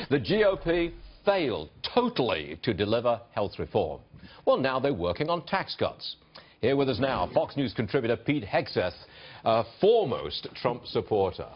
The GOP failed totally to deliver health reform. Well, now they're working on tax cuts. Here with us now, Fox News contributor Pete Hegseth, a foremost Trump supporter.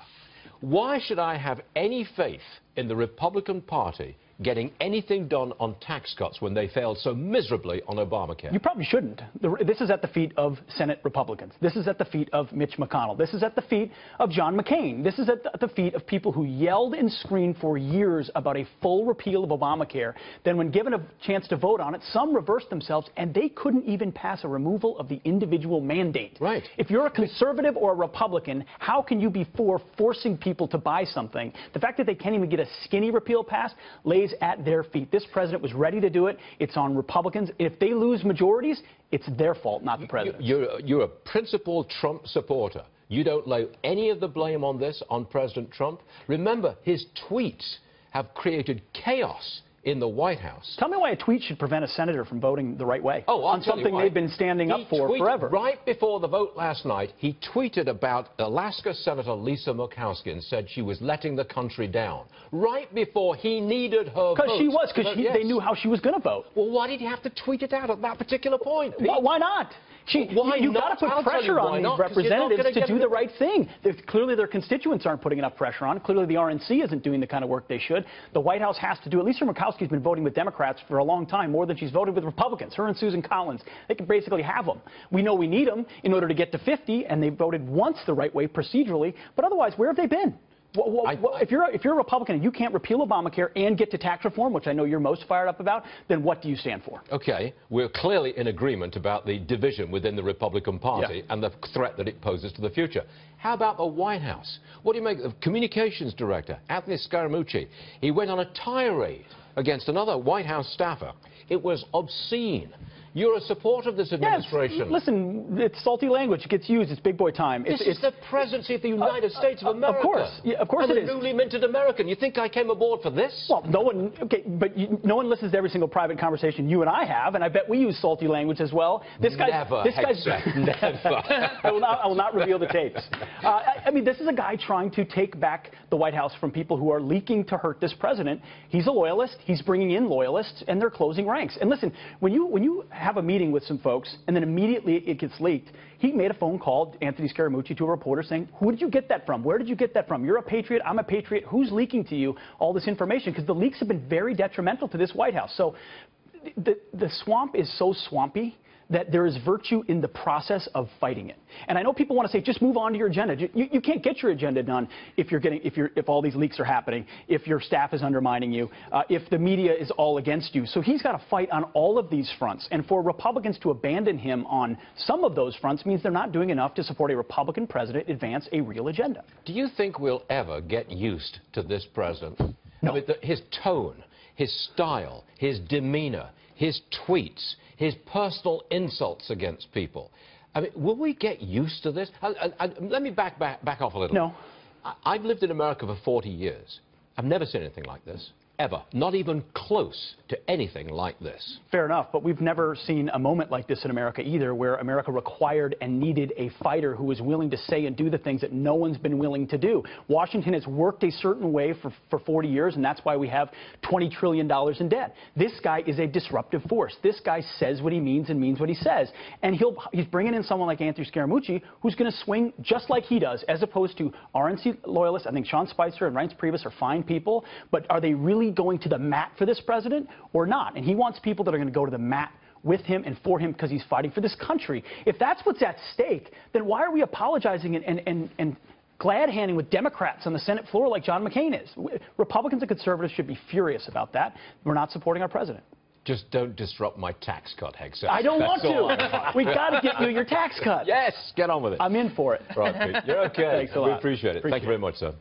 Why should I have any faith in the Republican Party getting anything done on tax cuts when they failed so miserably on ObamaCare? You probably shouldn't. This is at the feet of Senate Republicans. This is at the feet of Mitch McConnell. This is at the feet of John McCain. This is at the feet of people who yelled and screamed for years about a full repeal of Obamacare. Then when given a chance to vote on it, some reversed themselves, and they couldn't even pass a removal of the individual mandate. Right. If you're a conservative or a Republican, how can you be for forcing people to buy something? The fact that they can't even get a skinny repeal passed lays at their feet. This president was ready to do it. It's on Republicans. If they lose majorities, it's their fault, not the president. You're a principled Trump supporter. You don't lay any of the blame on this on President Trump. Remember, his tweets have created chaos in the White House. Tell me why a tweet should prevent a senator from voting the right way on something they've been standing up for forever. Right before the vote last night, he tweeted about Alaska Senator Lisa Murkowski and said she was letting the country down. Right before he needed her vote. Because they knew how she was going to vote. Well, why did he have to tweet it out at that particular point? Why not? You've got to put pressure on these representatives to do the right thing. Clearly, their constituents aren't putting enough pressure on. Clearly, the RNC isn't doing the kind of work they should. The White House has to do it. Lisa Murkowski's been voting with Democrats for a long time, more than she's voted with Republicans. Her and Susan Collins, they can basically have them. We know we need them in order to get to 50, and they voted once the right way procedurally. But otherwise, where have they been? If you're a Republican and you can't repeal Obamacare and get to tax reform, which I know you're most fired up about, then what do you stand for? Okay, we're clearly in agreement about the division within the Republican Party and the threat that it poses to the future. How about the White House? What do you make of Communications Director Anthony Scaramucci? He went on a tirade against another White House staffer. It was obscene. You're a supporter of this administration. Yes, listen, it's salty language. It gets used. It's big boy time. It's the presidency of the United States of America. Of course. Yeah, of course it is. I'm a newly minted American. You think I came aboard for this? Well, no one listens to every single private conversation you and I have, and I bet we use salty language as well. Never. I will not reveal the tapes. I mean, this is a guy trying to take back the White House from people who are leaking to hurt this president. He's a loyalist. He's bringing in loyalists, and they're closing ranks. And listen, when you have a meeting with some folks, and then immediately it gets leaked. He made a phone call, Anthony Scaramucci, to a reporter saying, who did you get that from? Where did you get that from? You're a patriot. I'm a patriot. Who's leaking to you all this information? Because the leaks have been very detrimental to this White House. So the swamp is so swampy that there is virtue in the process of fighting it. And I know people want to say, just move on to your agenda. You can't get your agenda done if all these leaks are happening, if your staff is undermining you, if the media is all against you. So he's got to fight on all of these fronts. And for Republicans to abandon him on some of those fronts means they're not doing enough to support a Republican president advance a real agenda. Do you think we'll ever get used to this president? No. I mean, his tone, his style, his demeanor, his tweets, his personal insults against people. I mean, will we get used to this? Let me back off a little. No. I've lived in America for 40 years. I've never seen anything like this. Ever. Not even close to anything like this. Fair enough, but we've never seen a moment like this in America either, where America required and needed a fighter who was willing to say and do the things that no one's been willing to do. Washington has worked a certain way for 40 years, and that's why we have $20 trillion in debt. This guy is a disruptive force. This guy says what he means and means what he says. And he's bringing in someone like Anthony Scaramucci who's going to swing just like he does, as opposed to RNC loyalists. I think Sean Spicer and Reince Priebus are fine people, but are they really going to the mat for this president or not? And he wants people that are going to go to the mat with him and for him because he's fighting for this country. If that's what's at stake, then why are we apologizing and glad-handing with Democrats on the Senate floor like John McCain is? Republicans and conservatives should be furious about that. We're not supporting our president. Just don't disrupt my tax cut, Hegseth. I don't want to. We got to get you your tax cut. Yes, get on with it. I'm in for it. Right, Pete. You're okay. Thanks a lot. We appreciate it. Thank you very much, sir.